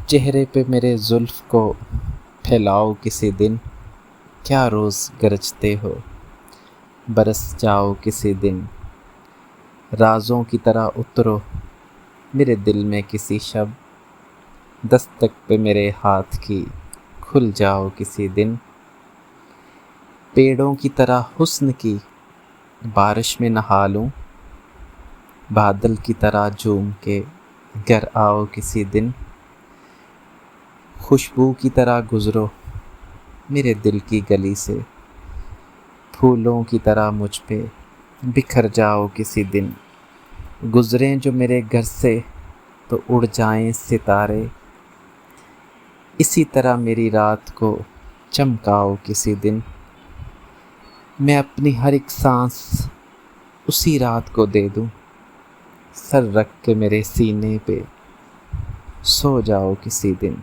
چہرے پہ میرے زلف کو پھیلاؤ کسی دن، کیا روز گرجتے ہو برس جاؤ کسی دن، رازوں کی طرح اترو میرے دل میں کسی شب، دستک پہ میرے ہاتھ کی کھل جاؤ کسی دن، پیڑوں کی طرح حسن کی بارش میں نہا لوں، بادل کی طرح جھوم کے گر آؤ کسی دن، خوشبو کی طرح گزرو میرے دل کی گلی سے، پھولوں کی طرح مجھ پہ بکھر جاؤ کسی دن، گزریں جو میرے گھر سے تو اڑ جائیں ستارے، اسی طرح میری رات کو چمکاؤ کسی دن، میں اپنی ہر ایک سانس اسی رات کو دے دوں، سر رکھ کے میرے سینے پہ سو جاؤ کسی دن۔